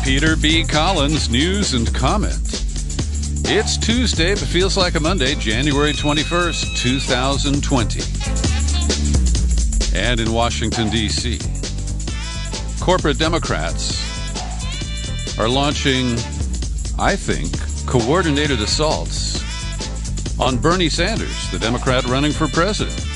Peter B. Collins, news and comment. It's Tuesday, but feels like a Monday, January 21st, 2020. And in Washington, D.C., corporate Democrats are launching, I think, coordinated assaults on Bernie Sanders, the Democrat running for president.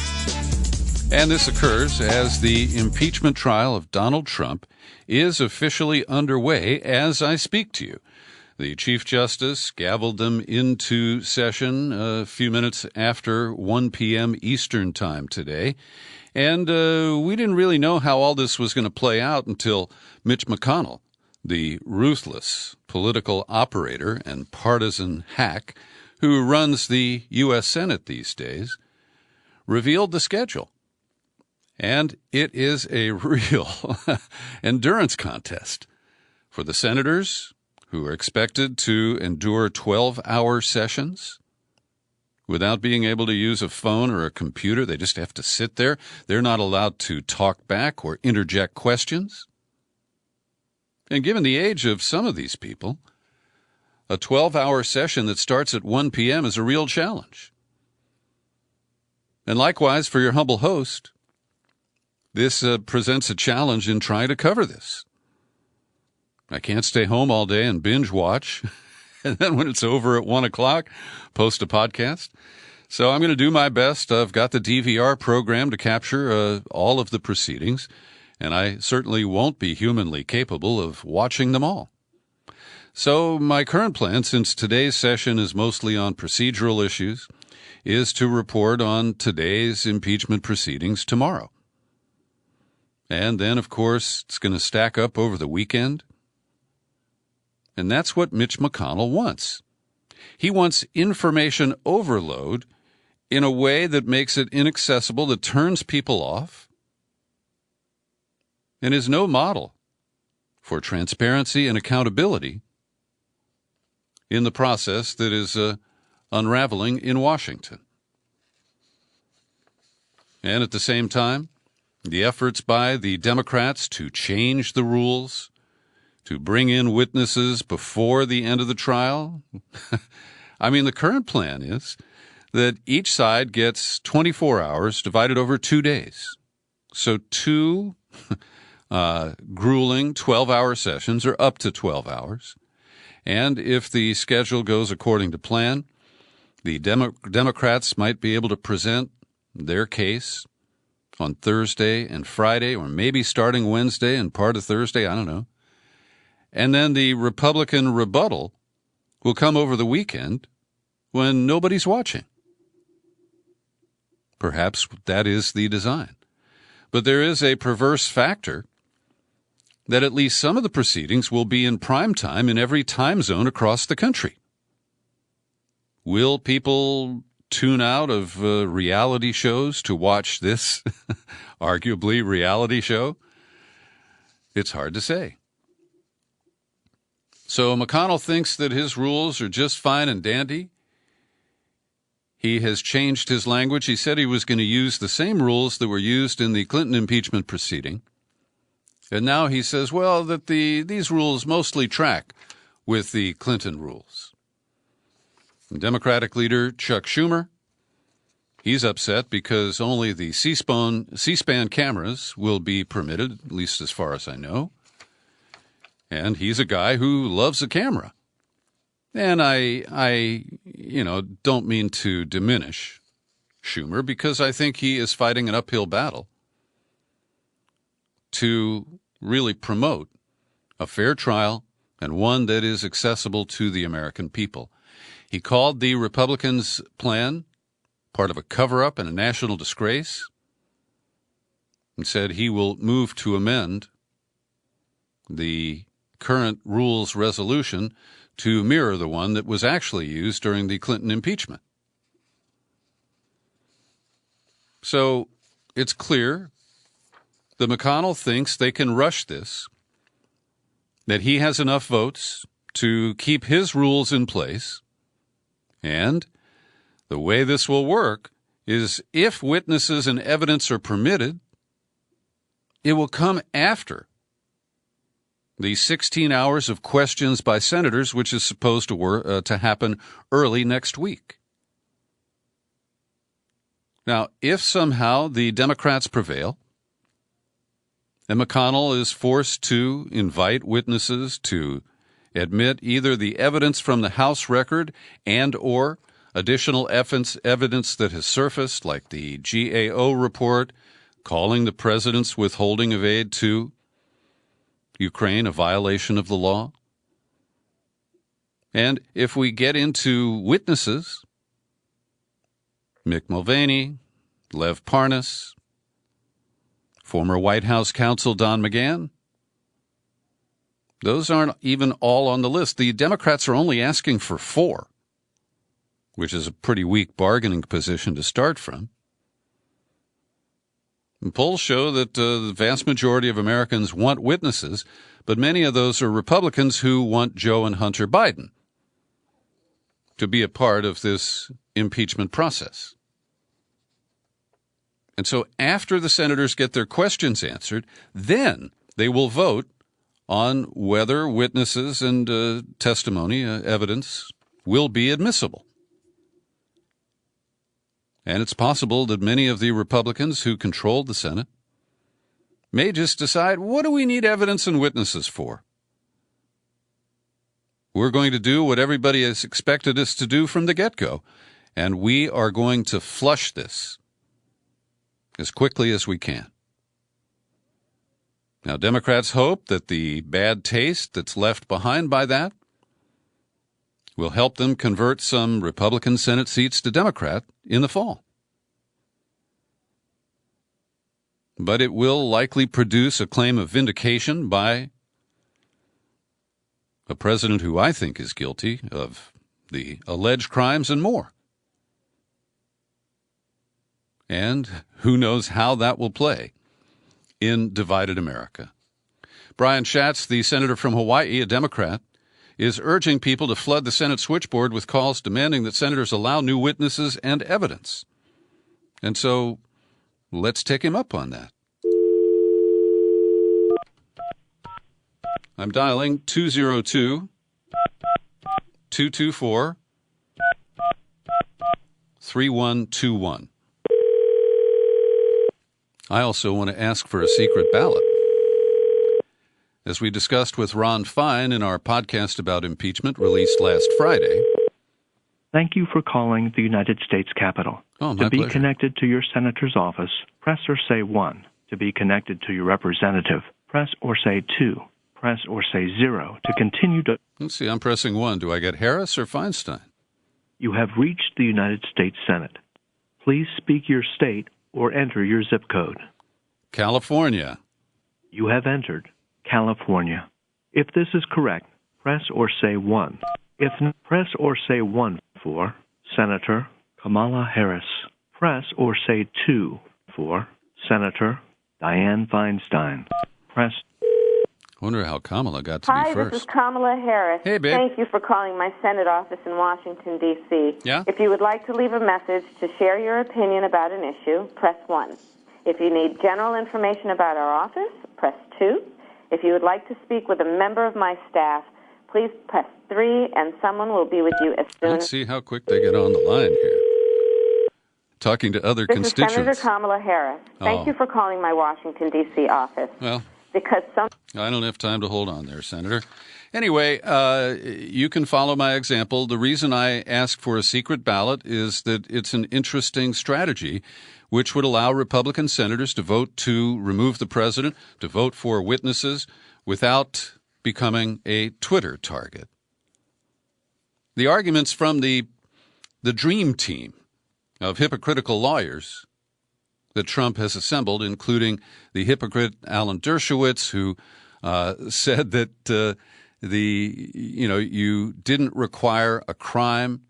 And this occurs as the impeachment trial of Donald Trump is officially underway as I speak to you. The Chief Justice gavelled them into session a few minutes after 1 p.m. Eastern Time today. And we didn't really know how all this was going to play out until Mitch McConnell, the ruthless political operator and partisan hack who runs the U.S. Senate these days, revealed the schedule. And it is a real endurance contest for the senators who are expected to endure 12-hour sessions without being able to use a phone or a computer. They just have to sit there. They're not allowed to talk back or interject questions. And given the age of some of these people, a 12-hour session that starts at 1 p.m. is a real challenge. And likewise, for your humble host, this presents a challenge in trying to cover this. I can't stay home all day and binge watch, and then when it's over at 1 o'clock, post a podcast. So I'm going to do my best. I've got the DVR program to capture all of the proceedings, and I certainly won't be humanly capable of watching them all. So my current plan, since today's session is mostly on procedural issues, is to report on today's impeachment proceedings tomorrow. And then, of course, it's going to stack up over the weekend. And that's what Mitch McConnell wants. He wants information overload in a way that makes it inaccessible, that turns people off, and is no model for transparency and accountability in the process that is unraveling in Washington. And at the same time, the efforts by the Democrats to change the rules, to bring in witnesses before the end of the trial. I mean, the current plan is that each side gets 24 hours divided over 2 days. So two grueling 12-hour sessions, or up to 12 hours. And if the schedule goes according to plan, the Democrats might be able to present their case on Thursday and Friday, or maybe starting Wednesday and part of Thursday, I don't know. And then the Republican rebuttal will come over the weekend when nobody's watching. Perhaps that is the design. But there is a perverse factor that at least some of the proceedings will be in prime time in every time zone across the country. Will people tune out of reality shows to watch this arguably reality show? It's hard to say. So McConnell thinks that his rules are just fine and dandy. He has changed his language. He said he was going to use the same rules that were used in the Clinton impeachment proceeding. And now he says, well, that these rules mostly track with the Clinton rules. Democratic leader Chuck Schumer, he's upset because only the C-SPAN cameras will be permitted, at least as far as I know. And he's a guy who loves a camera. And I don't mean to diminish Schumer, because I think he is fighting an uphill battle to really promote a fair trial and one that is accessible to the American people. He called the Republicans' plan part of a cover-up and a national disgrace, and said he will move to amend the current rules resolution to mirror the one that was actually used during the Clinton impeachment. So it's clear that McConnell thinks they can rush this, that he has enough votes to keep his rules in place. And the way this will work is if witnesses and evidence are permitted, it will come after the 16 hours of questions by senators, which is supposed to happen early next week. Now, if somehow the Democrats prevail and McConnell is forced to invite witnesses to admit either the evidence from the House record and or additional evidence that has surfaced, like the GAO report calling the president's withholding of aid to Ukraine a violation of the law. And if we get into witnesses, Mick Mulvaney, Lev Parnas, former White House counsel Don McGahn, those aren't even all on the list. The Democrats are only asking for 4, which is a pretty weak bargaining position to start from. And polls show that the vast majority of Americans want witnesses, but many of those are Republicans who want Joe and Hunter Biden to be a part of this impeachment process. And so after the senators get their questions answered, then they will vote on whether witnesses and testimony, evidence, will be admissible. And it's possible that many of the Republicans who controlled the Senate may just decide, what do we need evidence and witnesses for? We're going to do what everybody has expected us to do from the get-go, and we are going to flush this as quickly as we can. Now, Democrats hope that the bad taste that's left behind by that will help them convert some Republican Senate seats to Democrat in the fall. But it will likely produce a claim of vindication by a president who I think is guilty of the alleged crimes and more. And who knows how that will play in divided America. Brian Schatz, the senator from Hawaii, a Democrat, is urging people to flood the Senate switchboard with calls demanding that senators allow new witnesses and evidence. And so let's take him up on that. I'm dialing 202-224-3121. I also want to ask for a secret ballot. As we discussed with Ron Fine in our podcast about impeachment released last Friday. Thank you for calling the United States Capitol. Oh, my To be pleasure. connected to your senator's office, press or say 1. To be connected to your representative, press or say 2. Press or say 0 to continue to... Let's see, I'm pressing 1. Do I get Harris or Feinstein? You have reached the United States Senate. Please speak your state or enter your zip code. California. You have entered California. If this is correct, press or say 1. If not, press or say 1 for Senator Kamala Harris. Press or say 2 for Senator Dianne Feinstein. Press. I wonder how Kamala got to Hi, be first. this is Kamala Harris. Hey, babe. Thank you for calling my Senate office in Washington, D.C. Yeah? If you would like to leave a message to share your opinion about an issue, press 1. If you need general information about our office, press 2. If you would like to speak with a member of my staff, please press 3, and someone will be with you as soon Let's as... see how quick they get on the line here. Talking to other This constituents. is Senator Kamala Harris. Thank you for calling my Washington, D.C. office. Well, Because some... I don't have time to hold on there, Senator. Anyway, you can follow my example. The reason I ask for a secret ballot is that it's an interesting strategy which would allow Republican senators to vote to remove the president, to vote for witnesses without becoming a Twitter target. The arguments from the dream team of hypocritical lawyers that Trump has assembled, including the hypocrite Alan Dershowitz, who said that you didn't require a crime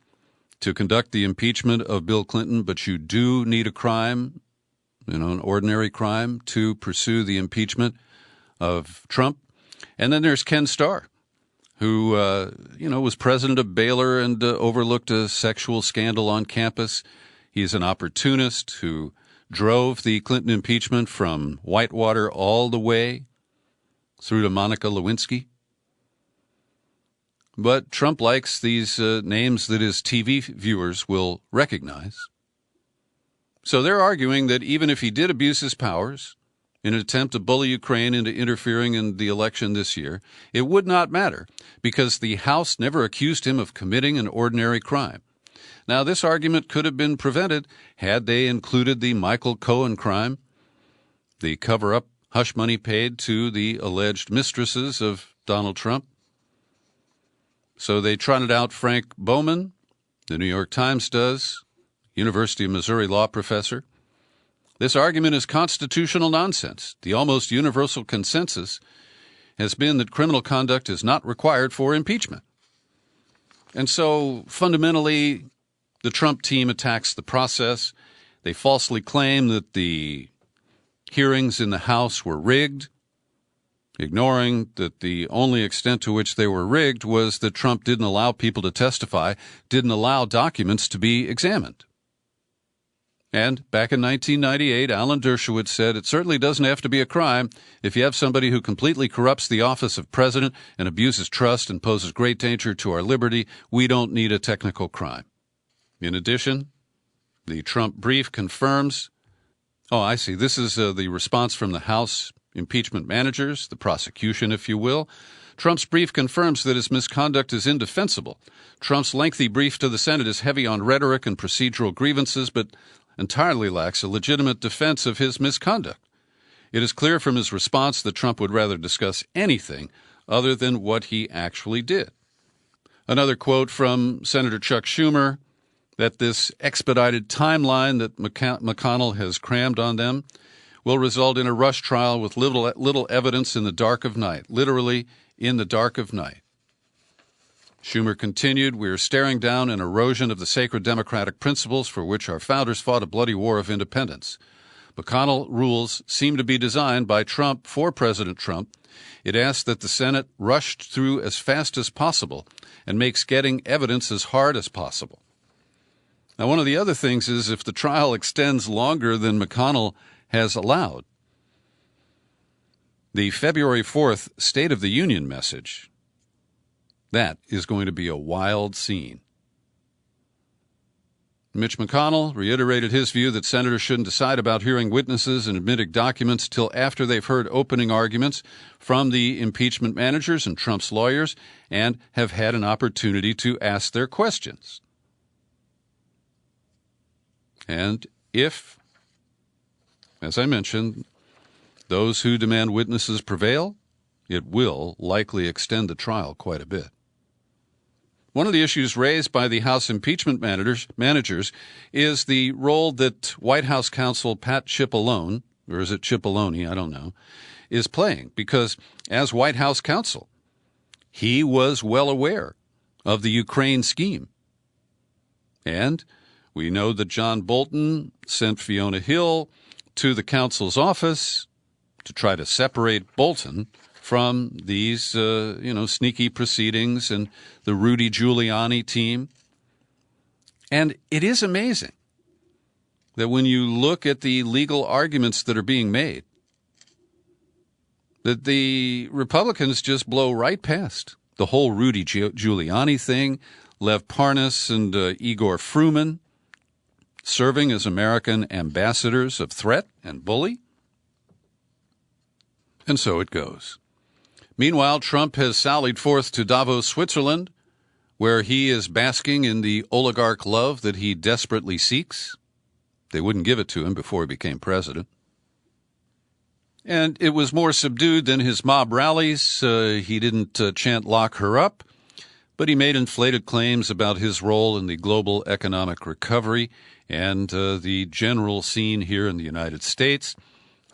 to conduct the impeachment of Bill Clinton, but you do need a crime, an ordinary crime, to pursue the impeachment of Trump. And then there's Ken Starr, who was president of Baylor and overlooked a sexual scandal on campus. He's an opportunist who drove the Clinton impeachment from Whitewater all the way through to Monica Lewinsky. But Trump likes these names that his TV viewers will recognize. So they're arguing that even if he did abuse his powers in an attempt to bully Ukraine into interfering in the election this year, it would not matter because the House never accused him of committing an ordinary crime. Now, this argument could have been prevented had they included the Michael Cohen crime, the cover-up hush money paid to the alleged mistresses of Donald Trump. So they trotted out Frank Bowman, the New York Times does, University of Missouri law professor. This argument is constitutional nonsense. The almost universal consensus has been that criminal conduct is not required for impeachment. And so, fundamentally, the Trump team attacks the process. They falsely claim that the hearings in the House were rigged, ignoring that the only extent to which they were rigged was that Trump didn't allow people to testify, didn't allow documents to be examined. And back in 1998, Alan Dershowitz said, it certainly doesn't have to be a crime if you have somebody who completely corrupts the office of president and abuses trust and poses great danger to our liberty. We don't need a technical crime. In addition, the Trump brief confirms, this is the response from the House impeachment managers, the prosecution, if you will. Trump's brief confirms that his misconduct is indefensible. Trump's lengthy brief to the Senate is heavy on rhetoric and procedural grievances, but entirely lacks a legitimate defense of his misconduct. It is clear from his response that Trump would rather discuss anything other than what he actually did. Another quote from Senator Chuck Schumer, that this expedited timeline that McConnell has crammed on them will result in a rush trial with little evidence in the dark of night, literally in the dark of night. Schumer continued, we are staring down an erosion of the sacred democratic principles for which our founders fought a bloody war of independence. McConnell rules seem to be designed by Trump for President Trump. It asks that the Senate rushed through as fast as possible and makes getting evidence as hard as possible. Now, one of the other things is if the trial extends longer than McConnell has allowed, the February 4th State of the Union message, that is going to be a wild scene. Mitch McConnell reiterated his view that senators shouldn't decide about hearing witnesses and admitting documents till after they've heard opening arguments from the impeachment managers and Trump's lawyers and have had an opportunity to ask their questions. And if, as I mentioned, those who demand witnesses prevail, it will likely extend the trial quite a bit. One of the issues raised by the House impeachment managers is the role that White House counsel Pat Cipollone, or is it Cipollone, I don't know, is playing. Because as White House counsel, he was well aware of the Ukraine scheme. And we know that John Bolton sent Fiona Hill to the counsel's office to try to separate Bolton from these, sneaky proceedings and the Rudy Giuliani team. And it is amazing that when you look at the legal arguments that are being made, that the Republicans just blow right past the whole Rudy Giuliani thing, Lev Parnas and Igor Fruman serving as American ambassadors of threat and bully. And so it goes. Meanwhile, Trump has sallied forth to Davos, Switzerland, where he is basking in the oligarch love that he desperately seeks. They wouldn't give it to him before he became president. And it was more subdued than his mob rallies. He didn't chant "lock her up," but he made inflated claims about his role in the global economic recovery and the general scene here in the United States,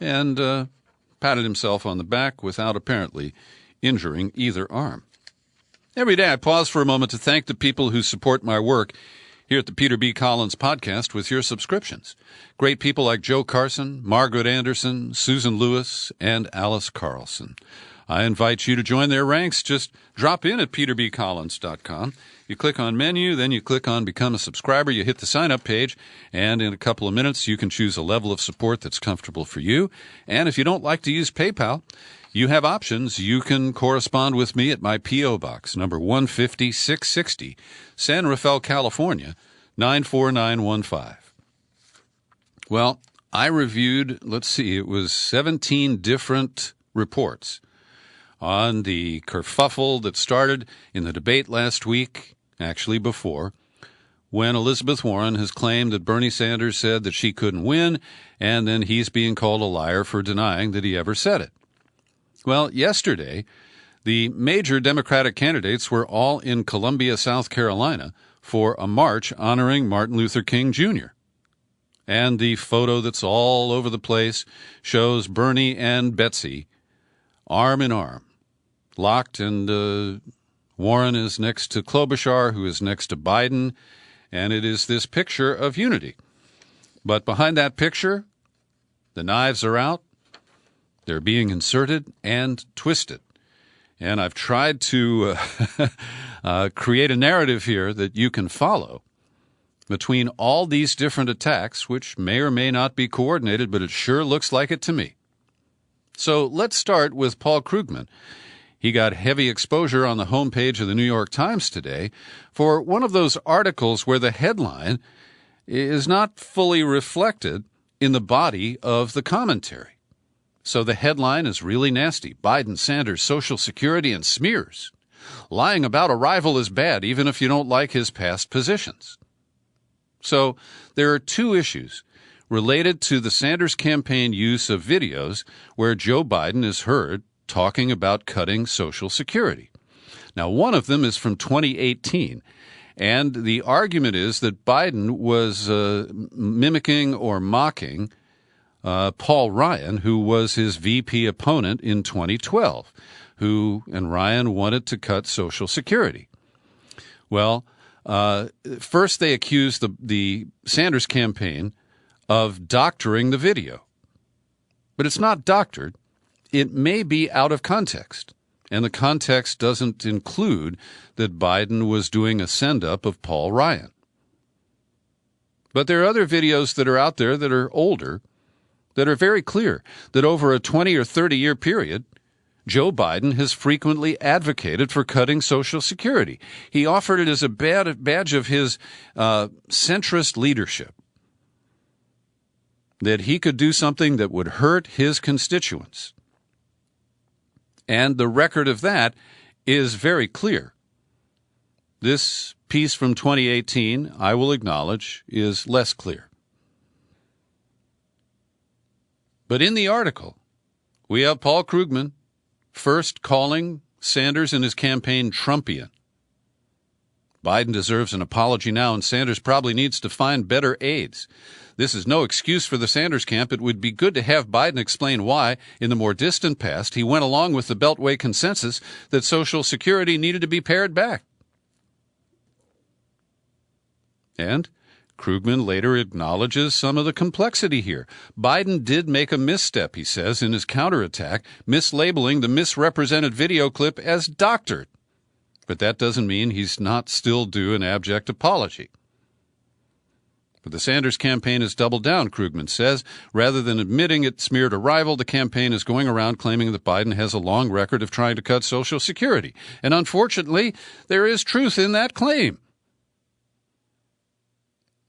and patted himself on the back without apparently injuring either arm. Every day I pause for a moment to thank the people who support my work here at the Peter B. Collins Podcast with your subscriptions. Great people like Joe Carson, Margaret Anderson, Susan Lewis, and Alice Carlson. I invite you to join their ranks. Just drop in at peterbcollins.com. You click on menu, then you click on Become a Subscriber. You hit the sign-up page, and in a couple of minutes, you can choose a level of support that's comfortable for you. And if you don't like to use PayPal, you have options. You can correspond with me at my P.O. Box, number 150-660, San Rafael, California, 94915. Well, I reviewed, it was 17 different reports on the kerfuffle that started in the debate last week, actually before, when Elizabeth Warren has claimed that Bernie Sanders said that she couldn't win, and then he's being called a liar for denying that he ever said it. Well, yesterday, the major Democratic candidates were all in Columbia, South Carolina, for a march honoring Martin Luther King Jr. And the photo that's all over the place shows Bernie and Betsy arm in arm, locked, and Warren is next to Klobuchar, who is next to Biden, and it is this picture of unity. But behind that picture, the knives are out, they're being inserted and twisted. And I've tried to create a narrative here that you can follow between all these different attacks, which may or may not be coordinated, but it sure looks like it to me. So let's start with Paul Krugman. He got heavy exposure on the homepage of the New York Times today for one of those articles where the headline is not fully reflected in the body of the commentary. So the headline is really nasty. Biden, Sanders, Social Security, and smears. Lying about a rival is bad, even if you don't like his past positions. So there are two issues related to the Sanders campaign use of videos where Joe Biden is heard talking about cutting Social Security. Now, one of them is from 2018, and the argument is that Biden was mimicking or mocking Paul Ryan, who was his VP opponent in 2012, and Ryan wanted to cut Social Security. Well, first they accused the Sanders campaign of doctoring the video. But it's not doctored. It may be out of context. And the context doesn't include that Biden was doing a send-up of Paul Ryan. But there are other videos that are out there that are older that are very clear that over a 20 or 30-year period, Joe Biden has frequently advocated for cutting Social Security. He offered it as a badge of his centrist leadership, that he could do something that would hurt his constituents. And the record of that is very clear. This piece from 2018, I will acknowledge, is less clear. But in the article, we have Paul Krugman first calling Sanders and his campaign Trumpian. Biden deserves an apology now, and Sanders probably needs to find better aides. This is no excuse for the Sanders camp. It would be good to have Biden explain why, in the more distant past, he went along with the Beltway consensus that Social Security needed to be pared back. And Krugman later acknowledges some of the complexity here. Biden did make a misstep, he says, in his counterattack, mislabeling the misrepresented video clip as doctored. But that doesn't mean he's not still due an abject apology. But the Sanders campaign has doubled down, Krugman says. Rather than admitting it smeared a rival, the campaign is going around claiming that Biden has a long record of trying to cut Social Security. And unfortunately, there is truth in that claim.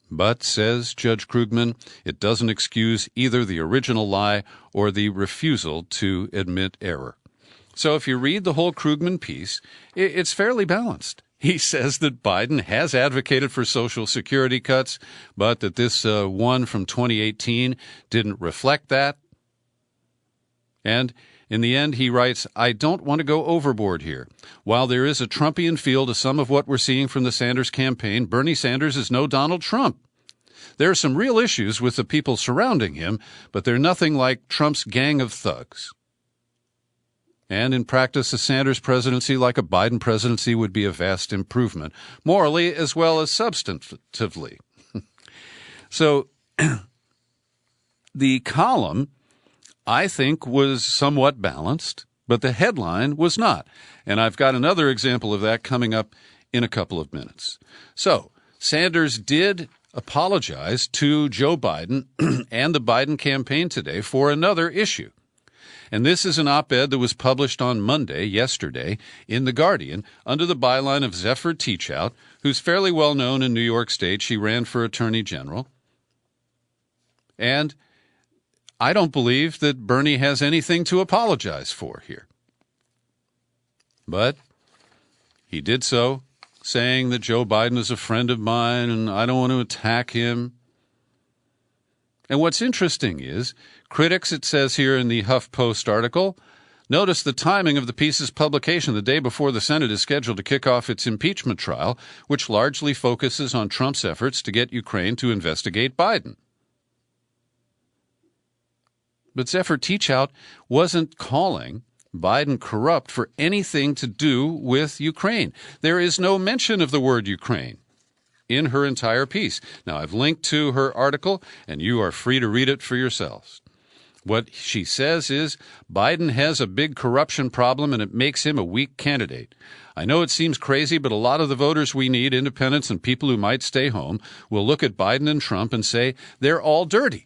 But, says Judge Krugman, it doesn't excuse either the original lie or the refusal to admit error. So if you read the whole Krugman piece, it's fairly balanced. He says that Biden has advocated for Social Security cuts, but that this one from 2018 didn't reflect that. And in the end, he writes, I don't want to go overboard here. While there is a Trumpian feel to some of what we're seeing from the Sanders campaign, Bernie Sanders is no Donald Trump. There are some real issues with the people surrounding him, but they're nothing like Trump's gang of thugs. And in practice, a Sanders presidency like a Biden presidency would be a vast improvement, morally as well as substantively. So the column, I think, was somewhat balanced, but the headline was not. And I've got another example of that coming up in a couple of minutes. So Sanders did apologize to Joe Biden and the Biden campaign today for another issue. And this is an op-ed that was published on Monday, yesterday, in The Guardian, under the byline of Zephyr Teachout, who's fairly well known in New York State. She ran for Attorney General. And I don't believe that Bernie has anything to apologize for here. But he did so, saying that Joe Biden is a friend of mine and I don't want to attack him. And what's interesting is, critics, it says here in the HuffPost article, notice the timing of the piece's publication the day before the Senate is scheduled to kick off its impeachment trial, which largely focuses on Trump's efforts to get Ukraine to investigate Biden. But Zephyr Teachout wasn't calling Biden corrupt for anything to do with Ukraine. There is no mention of the word Ukraine in her entire piece. Now, I've linked to her article, and you are free to read it for yourselves. What she says is, Biden has a big corruption problem, and it makes him a weak candidate. I know it seems crazy, but a lot of the voters we need, independents and people who might stay home, will look at Biden and Trump and say, they're all dirty.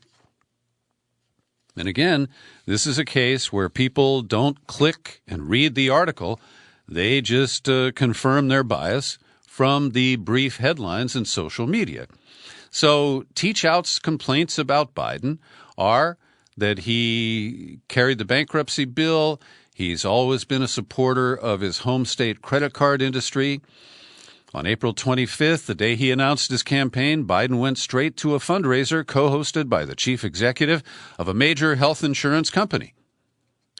And again, this is a case where people don't click and read the article. They just confirm their bias from the brief headlines in social media. So Teachout's complaints about Biden are that he carried the bankruptcy bill. He's always been a supporter of his home state credit card industry. On April 25th, the day he announced his campaign, Biden went straight to a fundraiser co-hosted by the chief executive of a major health insurance company.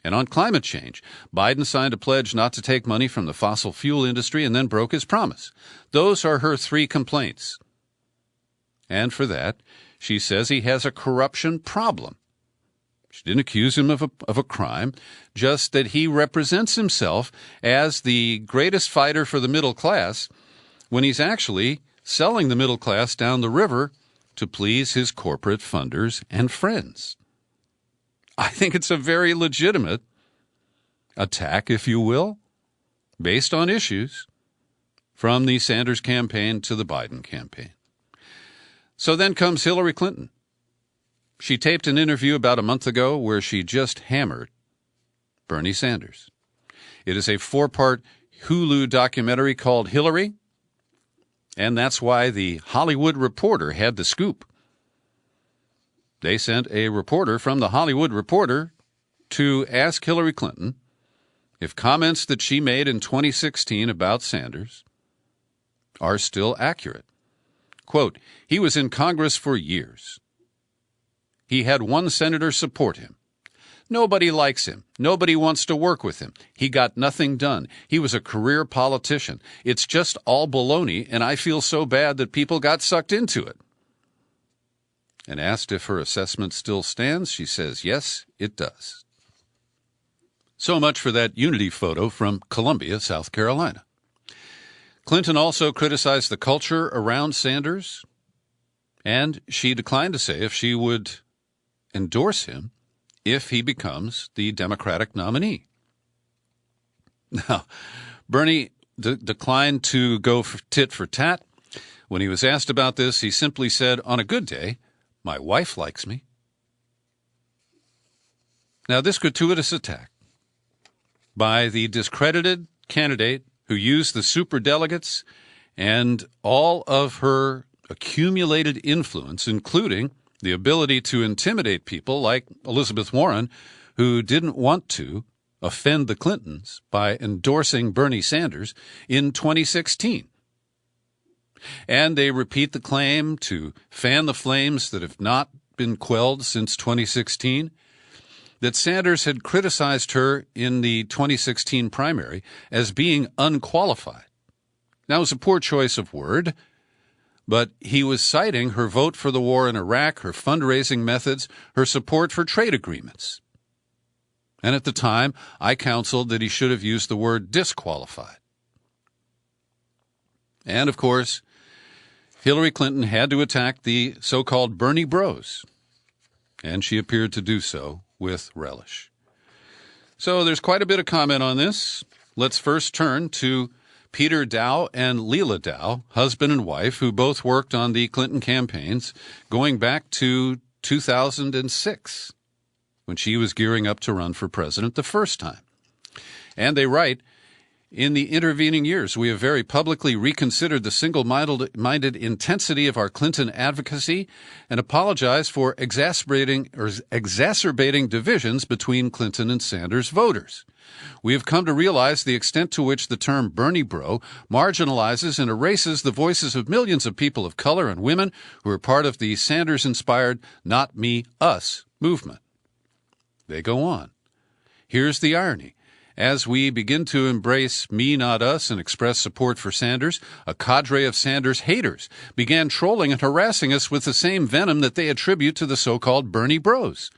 And on climate change, Biden signed a pledge not to take money from the fossil fuel industry and then broke his promise. Those are her three complaints. And for that, she says he has a corruption problem. She didn't accuse him of a crime, just that he represents himself as the greatest fighter for the middle class when he's actually selling the middle class down the river to please his corporate funders and friends. I think it's a very legitimate attack, if you will, based on issues from the Sanders campaign to the Biden campaign. So then comes Hillary Clinton. She taped an interview about a month ago where she just hammered Bernie Sanders. It is a 4-part Hulu documentary called Hillary, and that's why the Hollywood Reporter had the scoop. They sent a reporter from the Hollywood Reporter to ask Hillary Clinton if comments that she made in 2016 about Sanders are still accurate. Quote, he was in Congress for years. He had one senator support him. Nobody likes him. Nobody wants to work with him. He got nothing done. He was a career politician. It's just all baloney, and I feel so bad that people got sucked into it. And asked if her assessment still stands, she says, yes, it does. So much for that unity photo from Columbia, South Carolina. Clinton also criticized the culture around Sanders, and she declined to say if she would endorse him if he becomes the Democratic nominee. Now, Bernie declined to go for tit for tat. When he was asked about this, he simply said, on a good day, my wife likes me. Now, this gratuitous attack by the discredited candidate who used the superdelegates and all of her accumulated influence, including the ability to intimidate people like Elizabeth Warren, who didn't want to offend the Clintons by endorsing Bernie Sanders in 2016. And they repeat the claim to fan the flames that have not been quelled since 2016, that Sanders had criticized her in the 2016 primary as being unqualified. Now, it was a poor choice of word, but he was citing her vote for the war in Iraq, her fundraising methods, her support for trade agreements. And at the time, I counseled that he should have used the word disqualified. And, of course, Hillary Clinton had to attack the so-called Bernie bros, and she appeared to do so with relish. So there's quite a bit of comment on this. Let's first turn to Peter Dow and Leila Dow, husband and wife, who both worked on the Clinton campaigns going back to 2006. when she was gearing up to run for president the first time. And they write, in the intervening years, we have very publicly reconsidered the single-minded intensity of our Clinton advocacy and apologized for exacerbating divisions between Clinton and Sanders voters. We have come to realize the extent to which the term Bernie Bro marginalizes and erases the voices of millions of people of color and women who are part of the Sanders-inspired Not Me, Us movement. They go on. Here's the irony. As we begin to embrace me, not us, and express support for Sanders, a cadre of Sanders haters began trolling and harassing us with the same venom that they attribute to the so-called Bernie Bros.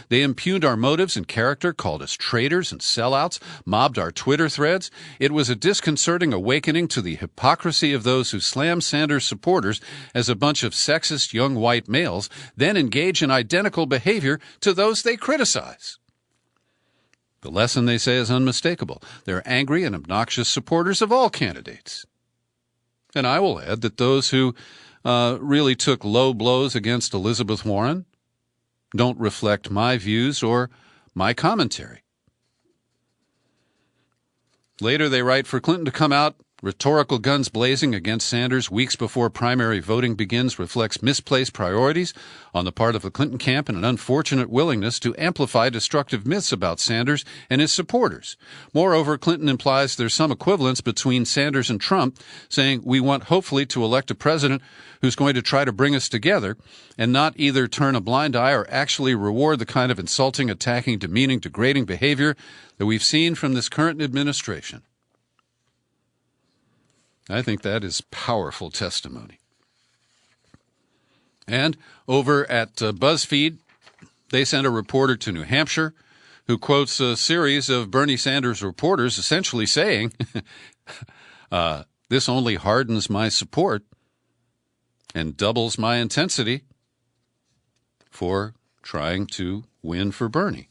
They impugned our motives and character, called us traitors and sellouts, mobbed our Twitter threads. It was a disconcerting awakening to the hypocrisy of those who slam Sanders supporters as a bunch of sexist young white males, then engage in identical behavior to those they criticize. The lesson, they say, is unmistakable. They're angry and obnoxious supporters of all candidates. And I will add that those who really took low blows against Elizabeth Warren don't reflect my views or my commentary. Later, they write, for Clinton to come out rhetorical guns blazing against Sanders weeks before primary voting begins reflects misplaced priorities on the part of the Clinton camp and an unfortunate willingness to amplify destructive myths about Sanders and his supporters. Moreover, Clinton implies there's some equivalence between Sanders and Trump, saying we want hopefully to elect a president who's going to try to bring us together and not either turn a blind eye or actually reward the kind of insulting, attacking, demeaning, degrading behavior that we've seen from this current administration. I think that is powerful testimony. And over at BuzzFeed, they sent a reporter to New Hampshire who quotes a series of Bernie Sanders reporters essentially saying, this only hardens my support and doubles my intensity for trying to win for Bernie.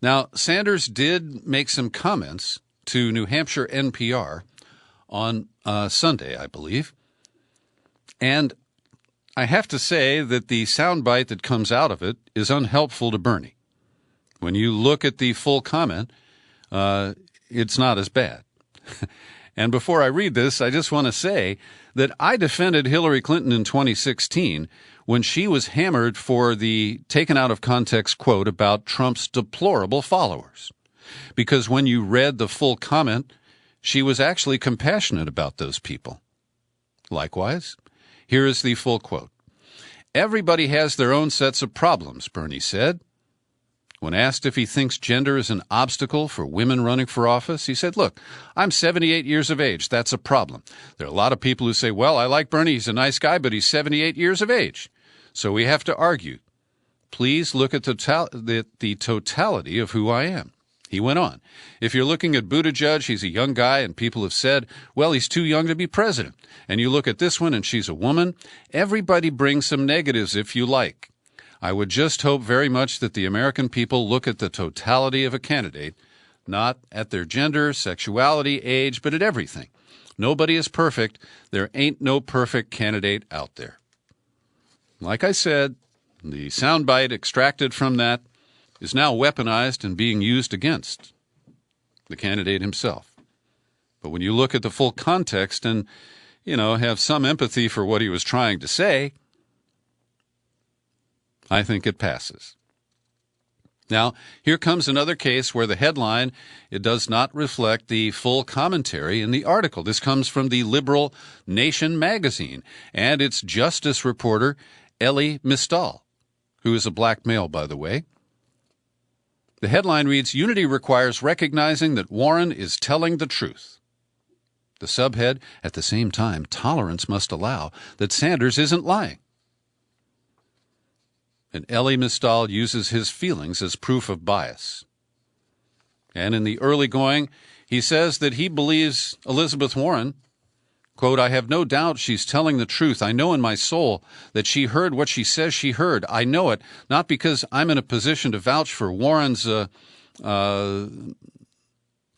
Now, Sanders did make some comments to New Hampshire NPR on Sunday, I believe. And I have to say that the soundbite that comes out of it is unhelpful to Bernie. When you look at the full comment, it's not as bad. And before I read this, I just want to say that I defended Hillary Clinton in 2016 when she was hammered for the taken out of context quote about Trump's deplorable followers. Because when you read the full comment, she was actually compassionate about those people. Likewise, here is the full quote. Everybody has their own sets of problems, Bernie said. When asked if he thinks gender is an obstacle for women running for office, he said, look, I'm 78 years of age. That's a problem. There are a lot of people who say, well, I like Bernie. He's a nice guy, but he's 78 years of age. So we have to argue. Please look at the totality of who I am. He went on, if you're looking at Buttigieg, he's a young guy, and people have said, well, he's too young to be president. And you look at this one, and she's a woman. Everybody brings some negatives if you like. I would just hope very much that the American people look at the totality of a candidate, not at their gender, sexuality, age, but at everything. Nobody is perfect. There ain't no perfect candidate out there. Like I said, the soundbite extracted from that is now weaponized and being used against the candidate himself. But when you look at the full context and, have some empathy for what he was trying to say, I think it passes. Now, here comes another case where the headline, it does not reflect the full commentary in the article. This comes from the liberal Nation magazine and its justice reporter, Elie Mystal, who is a black male, by the way. The headline reads, Unity requires recognizing that Warren is telling the truth. The subhead, at the same time, tolerance must allow that Sanders isn't lying. And Elie Mystal uses his feelings as proof of bias. And in the early going, he says that he believes Elizabeth Warren, quote, I have no doubt she's telling the truth. I know in my soul that she heard what she says she heard. I know it, not because I'm in a position to vouch for Warren's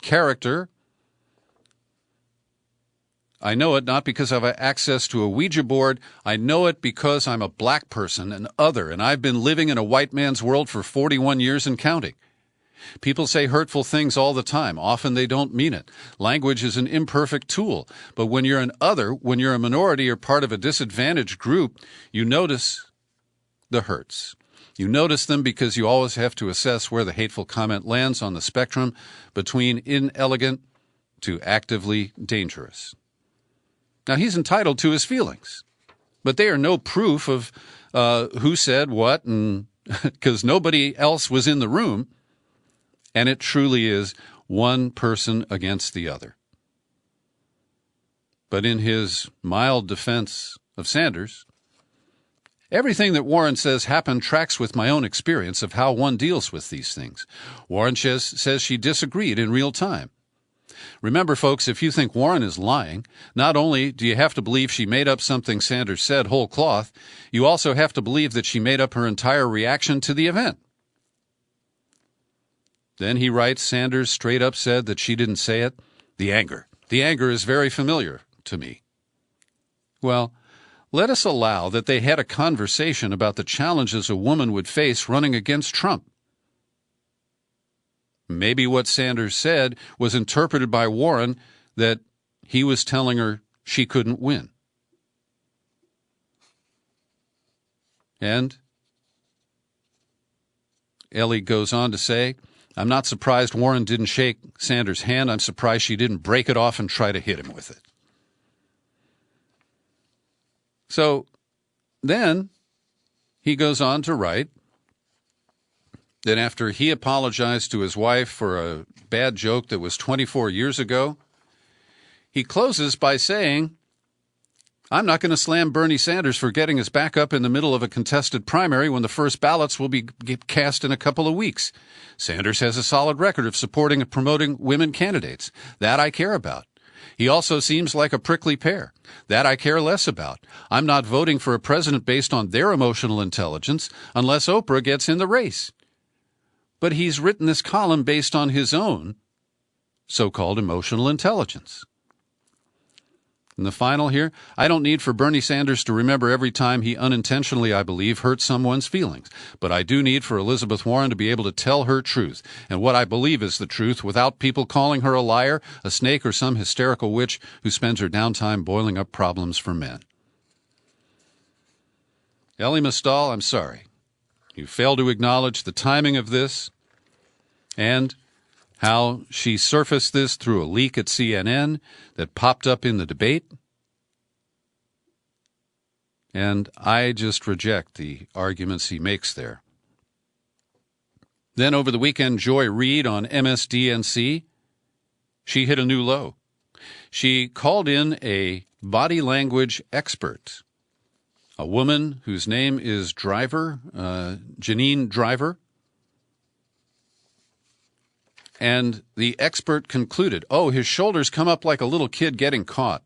character. I know it not because I have access to a Ouija board. I know it because I'm a black person, an other, and I've been living in a white man's world for 41 years and counting. People say hurtful things all the time. Often they don't mean it. Language is an imperfect tool. But when you're an other, when you're a minority or part of a disadvantaged group, you notice the hurts. You notice them because you always have to assess where the hateful comment lands on the spectrum between inelegant to actively dangerous. Now, he's entitled to his feelings, but they are no proof of who said what, and because nobody else was in the room, and it truly is one person against the other. But in his mild defense of Sanders, everything that Warren says happened tracks with my own experience of how one deals with these things. Warren says she disagreed in real time. Remember, folks, if you think Warren is lying, not only do you have to believe she made up something Sanders said whole cloth, you also have to believe that she made up her entire reaction to the event. Then he writes, Sanders straight up said that she didn't say it. The anger is very familiar to me. Well, let us allow that they had a conversation about the challenges a woman would face running against Trump. Maybe what Sanders said was interpreted by Warren that he was telling her she couldn't win. And Ellie goes on to say, I'm not surprised Warren didn't shake Sanders' hand. I'm surprised she didn't break it off and try to hit him with it. So then he goes on to write that after he apologized to his wife for a bad joke that was 24 years ago, he closes by saying, I'm not going to slam Bernie Sanders for getting his back up in the middle of a contested primary when the first ballots will be cast in a couple of weeks. Sanders has a solid record of supporting and promoting women candidates. That I care about. He also seems like a prickly pear. That I care less about. I'm not voting for a president based on their emotional intelligence unless Oprah gets in the race. But he's written this column based on his own so-called emotional intelligence. And the final here, I don't need for Bernie Sanders to remember every time he unintentionally, I believe, hurt someone's feelings. But I do need for Elizabeth Warren to be able to tell her truth, and what I believe is the truth, without people calling her a liar, a snake, or some hysterical witch who spends her downtime boiling up problems for men. Ellie Mistal, I'm sorry. You fail to acknowledge the timing of this and how she surfaced this through a leak at CNN that popped up in the debate. And I just reject the arguments he makes there. Then over the weekend, Joy Reid on MSDNC, she hit a new low. She called in a body language expert, a woman whose name is Janine Driver. And the expert concluded, his shoulders come up like a little kid getting caught,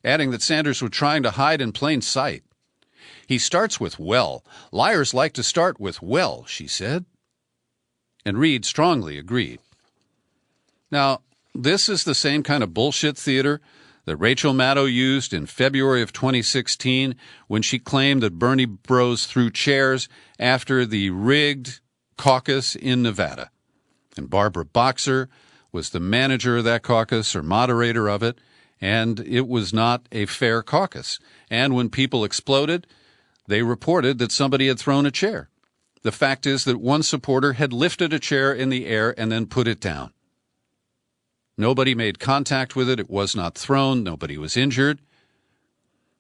adding that Sanders was trying to hide in plain sight. He starts with well. Liars like to start with well, she said. And Reid strongly agreed. Now, this is the same kind of bullshit theater that Rachel Maddow used in February of 2016 when she claimed that Bernie Bros threw chairs after the rigged caucus in Nevada. And Barbara Boxer was the manager of that caucus or moderator of it, and it was not a fair caucus. And when people exploded, they reported that somebody had thrown a chair. The fact is that one supporter had lifted a chair in the air and then put it down. Nobody made contact with it. It was not thrown. Nobody was injured.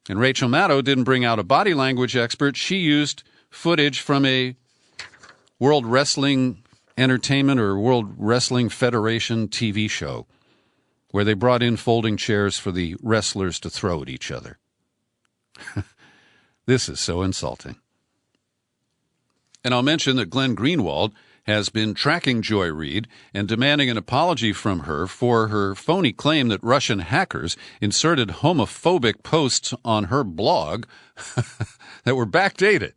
And Rachel Maddow didn't bring out a body language expert. She used footage from a World Wrestling Entertainment or World Wrestling Federation TV show where they brought in folding chairs for the wrestlers to throw at each other. This is so insulting. And I'll mention that Glenn Greenwald has been tracking Joy Reid and demanding an apology from her for her phony claim that Russian hackers inserted homophobic posts on her blog that were backdated.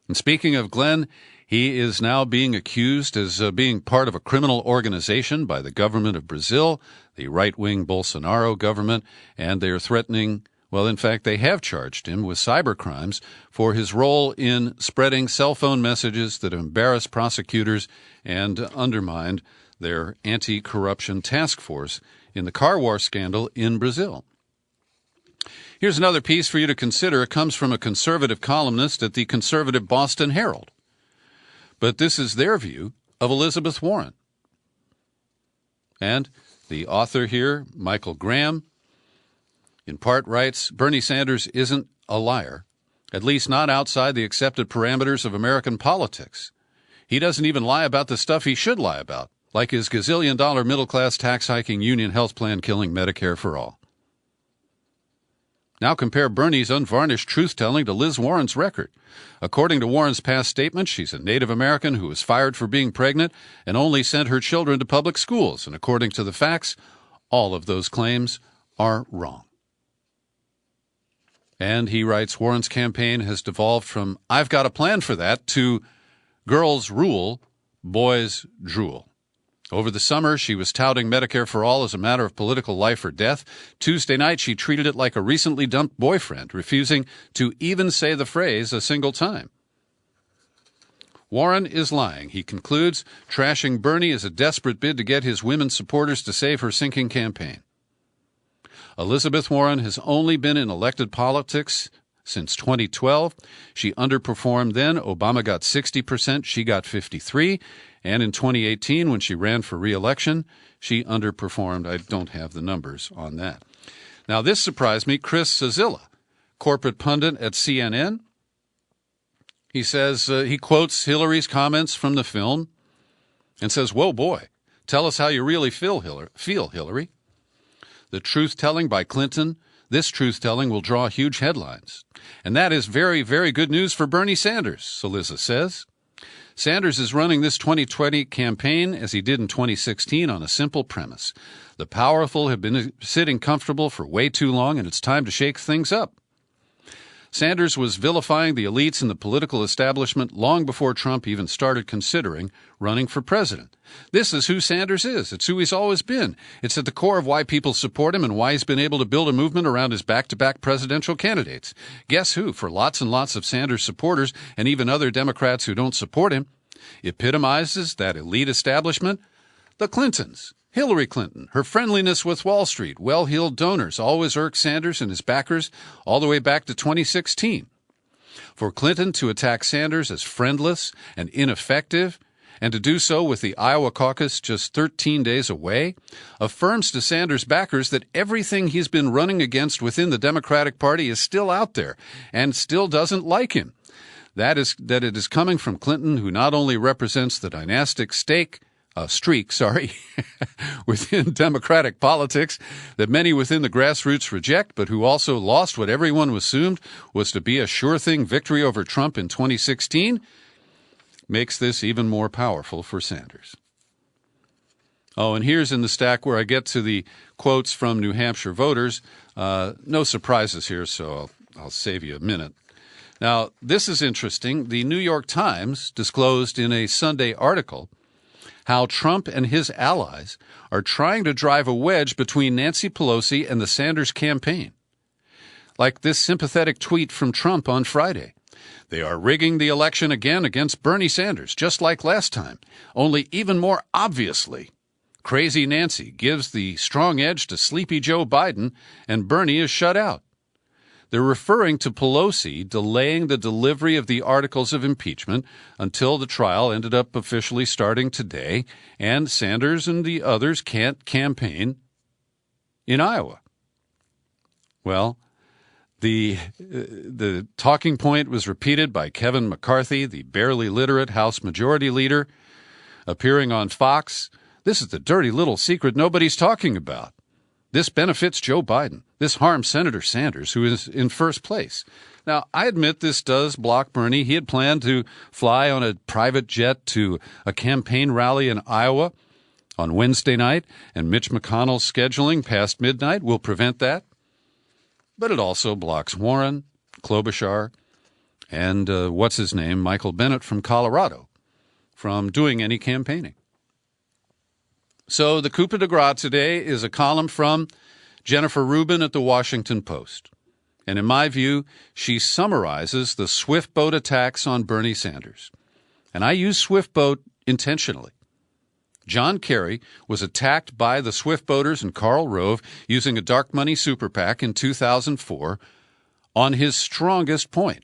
And speaking of Glenn, He is now being accused as being part of a criminal organization by the government of Brazil, the right-wing Bolsonaro government, and they are threatening, well, in fact, they have charged him with cybercrimes for his role in spreading cell phone messages that embarrass prosecutors and undermined their anti-corruption task force in the car wash scandal in Brazil. Here's another piece for you to consider. It comes from a conservative columnist at the conservative Boston Herald. But this is their view of Elizabeth Warren. And the author here, Michael Graham, in part writes, Bernie Sanders isn't a liar, at least not outside the accepted parameters of American politics. He doesn't even lie about the stuff he should lie about, like his gazillion-dollar middle-class tax-hiking union health plan killing Medicare for all. Now compare Bernie's unvarnished truth-telling to Liz Warren's record. According to Warren's past statements, she's a Native American who was fired for being pregnant and only sent her children to public schools. And according to the facts, all of those claims are wrong. And he writes, Warren's campaign has devolved from "I've got a plan for that" to "girls rule, boys drool." Over the summer, she was touting Medicare for all as a matter of political life or death. Tuesday night, she treated it like a recently dumped boyfriend, refusing to even say the phrase a single time. Warren is lying, he concludes. Trashing Bernie is a desperate bid to get his women supporters to save her sinking campaign. Elizabeth Warren has only been in elected politics since 2012. She underperformed then. Obama got 60%, she got 53%. And in 2018, when she ran for re-election, she underperformed. I don't have the numbers on that. Now, this surprised me. Chris Cillizza, corporate pundit at CNN, he says, he quotes Hillary's comments from the film and says, "Whoa, boy, tell us how you really feel, Hillary. The truth-telling by Clinton, this truth-telling will draw huge headlines. And that is very, very good news for Bernie Sanders," Cillizza says. Sanders is running this 2020 campaign as he did in 2016 on a simple premise. The powerful have been sitting comfortable for way too long, and it's time to shake things up. Sanders was vilifying the elites in the political establishment long before Trump even started considering running for president. This is who Sanders is. It's who he's always been. It's at the core of why people support him and why he's been able to build a movement around his back-to-back presidential candidates. Guess who, for lots and lots of Sanders supporters and even other Democrats who don't support him, epitomizes that elite establishment? The Clintons. Hillary Clinton, her friendliness with Wall Street, well-heeled donors, always irked Sanders and his backers all the way back to 2016. For Clinton to attack Sanders as friendless and ineffective, and to do so with the Iowa caucus just 13 days away, affirms to Sanders' backers that everything he's been running against within the Democratic Party is still out there and still doesn't like him. That it is coming from Clinton, who not only represents the dynastic streak within Democratic politics that many within the grassroots reject, but who also lost what everyone assumed was to be a sure-thing victory over Trump in 2016, makes this even more powerful for Sanders. Oh, and here's in the stack where I get to the quotes from New Hampshire voters. No surprises here, so I'll save you a minute. Now, this is interesting. The New York Times disclosed in a Sunday article how Trump and his allies are trying to drive a wedge between Nancy Pelosi and the Sanders campaign. Like this sympathetic tweet from Trump on Friday. They are rigging the election again against Bernie Sanders, just like last time, only even more obviously. Crazy Nancy gives the strong edge to sleepy Joe Biden, and Bernie is shut out. They're referring to Pelosi delaying the delivery of the articles of impeachment until the trial ended up officially starting today, and Sanders and the others can't campaign in Iowa. Well, the talking point was repeated by Kevin McCarthy, the barely literate House Majority Leader, appearing on Fox. This is the dirty little secret nobody's talking about. This benefits Joe Biden. This harms Senator Sanders, who is in first place. Now, I admit this does block Bernie. He had planned to fly on a private jet to a campaign rally in Iowa on Wednesday night, and Mitch McConnell's scheduling past midnight will prevent that. But it also blocks Warren, Klobuchar, and what's his name, Michael Bennet from Colorado, from doing any campaigning. So the coup de grace today is a column from Jennifer Rubin at the Washington Post. And in my view, she summarizes the Swiftboat attacks on Bernie Sanders. And I use Swiftboat intentionally. John Kerry was attacked by the Swiftboaters and Karl Rove using a dark money super PAC in 2004 on his strongest point,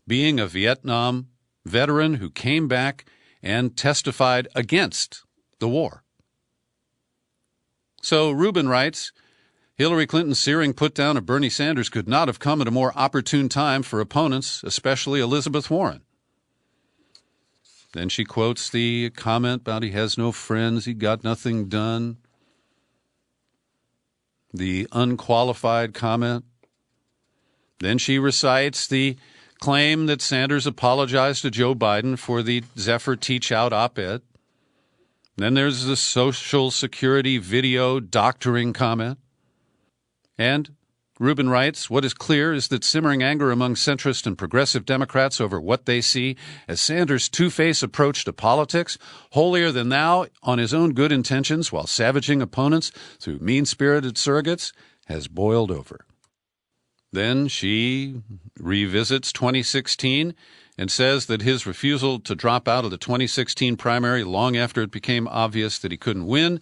being a Vietnam veteran who came back and testified against the war. So Rubin writes, Hillary Clinton's searing put-down of Bernie Sanders could not have come at a more opportune time for opponents, especially Elizabeth Warren. Then she quotes the comment about he has no friends, he got nothing done. The unqualified comment. Then she recites the claim that Sanders apologized to Joe Biden for the Zephyr teach-out op-ed. Then there's the Social Security video doctoring comment. And Rubin writes, what is clear is that simmering anger among centrist and progressive Democrats over what they see as Sanders' two-faced approach to politics, holier than thou on his own good intentions while savaging opponents through mean-spirited surrogates, has boiled over. Then she revisits 2016 and says that his refusal to drop out of the 2016 primary long after it became obvious that he couldn't win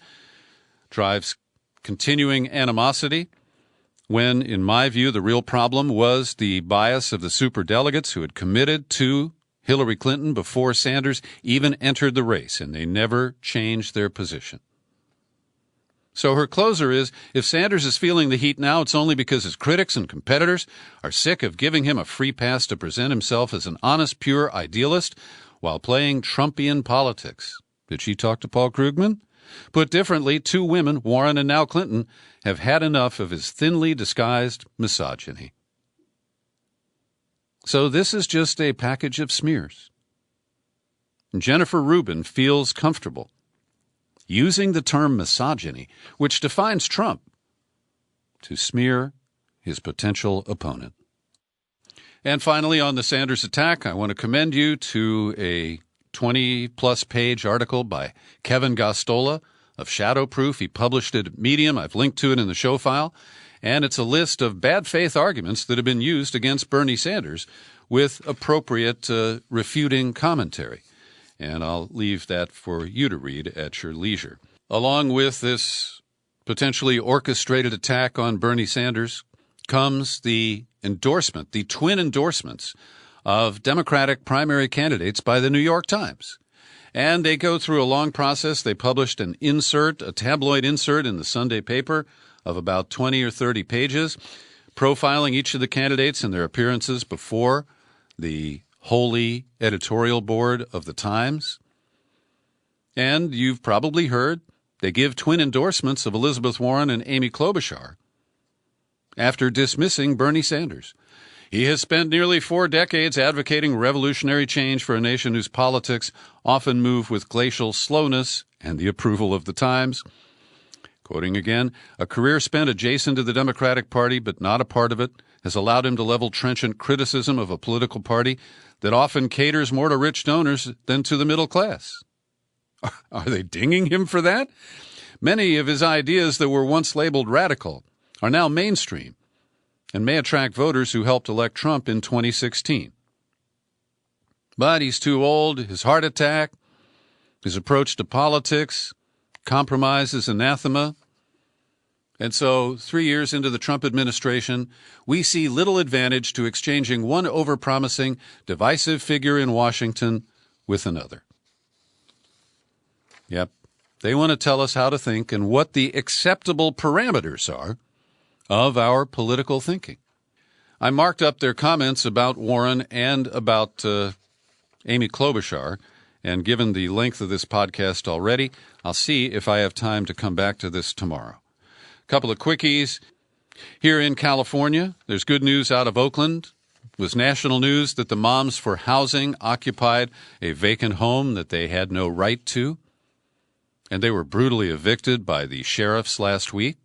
drives continuing animosity, when, in my view, the real problem was the bias of the superdelegates who had committed to Hillary Clinton before Sanders even entered the race, and they never changed their position. So her closer is, if Sanders is feeling the heat now, it's only because his critics and competitors are sick of giving him a free pass to present himself as an honest, pure idealist while playing Trumpian politics. Did she talk to Paul Krugman? Put differently, two women, Warren and now Clinton, have had enough of his thinly disguised misogyny. So this is just a package of smears. Jennifer Rubin feels comfortable using the term misogyny, which defines Trump, to smear his potential opponent. And finally, on the Sanders attack, I want to commend you to a 20-plus page article by Kevin Gostola of Shadowproof. He published it at Medium. I've linked to it in the show file. And it's a list of bad faith arguments that have been used against Bernie Sanders with appropriate refuting commentary. And I'll leave that for you to read at your leisure. Along with this potentially orchestrated attack on Bernie Sanders comes the endorsement, the twin endorsements of Democratic primary candidates by the New York Times. And they go through a long process. They published an insert, a tabloid insert in the Sunday paper of about 20 or 30 pages, profiling each of the candidates and their appearances before the holy editorial board of the Times. And you've probably heard they give twin endorsements of Elizabeth Warren and Amy Klobuchar after dismissing Bernie Sanders. He has spent nearly 4 decades advocating revolutionary change for a nation whose politics often move with glacial slowness and the approval of the Times. Quoting again, a career spent adjacent to the Democratic Party but not a part of it has allowed him to level trenchant criticism of a political party that often caters more to rich donors than to the middle class. Are they dinging him for that? Many of his ideas that were once labeled radical are now mainstream and may attract voters who helped elect Trump in 2016. But he's too old, his heart attack, his approach to politics, compromise is anathema. And so 3 years into the Trump administration, we see little advantage to exchanging one overpromising, divisive figure in Washington with another. Yep, they want to tell us how to think and what the acceptable parameters are of our political thinking. I marked up their comments about Warren and about Amy Klobuchar, and given the length of this podcast already, I'll see if I have time to come back to this tomorrow. A couple of quickies. Here in California, there's good news out of Oakland. It was national news that the Moms for Housing occupied a vacant home that they had no right to, and they were brutally evicted by the sheriffs last week.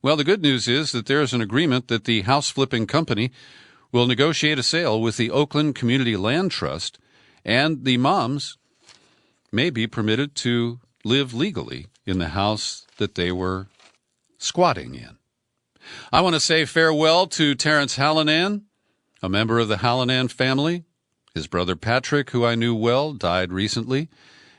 Well, the good news is that there is an agreement that the house-flipping company will negotiate a sale with the Oakland Community Land Trust, and the moms may be permitted to live legally in the house that they were squatting in. I want to say farewell to Terrence Hallinan, a member of the Hallinan family. His brother Patrick, who I knew well, died recently,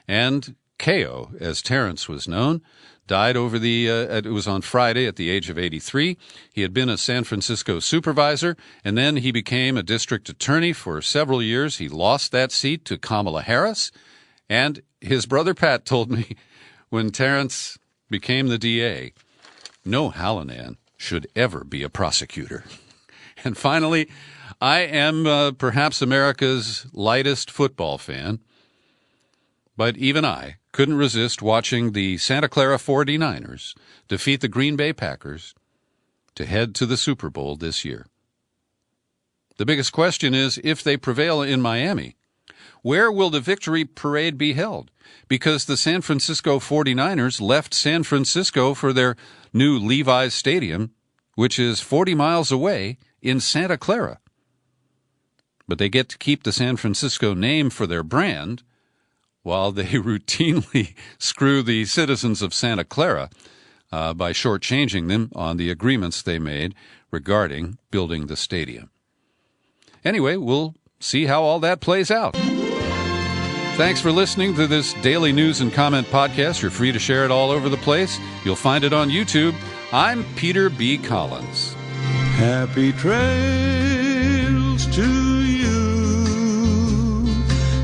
and K.O., as Terrence was known, died it was on Friday at the age of 83. He had been a San Francisco supervisor, and then he became a district attorney for several years. He lost that seat to Kamala Harris, and his brother Pat told me when Terrence became the DA, no Hallinan should ever be a prosecutor. And finally, I am perhaps America's lightest football fan, but even I couldn't resist watching the Santa Clara 49ers defeat the Green Bay Packers to head to the Super Bowl this year. The biggest question is, if they prevail in Miami, where will the victory parade be held? Because the San Francisco 49ers left San Francisco for their new Levi's Stadium, which is 40 miles away in Santa Clara. But they get to keep the San Francisco name for their brand, while they routinely screw the citizens of Santa Clara by shortchanging them on the agreements they made regarding building the stadium. Anyway, we'll see how all that plays out. Thanks for listening to this daily news and comment podcast. You're free to share it all over the place. You'll find it on YouTube. I'm Peter B. Collins. Happy trails to you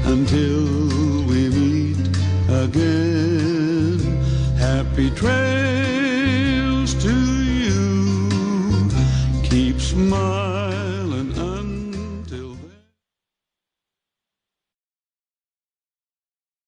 until we meet again. Happy trails.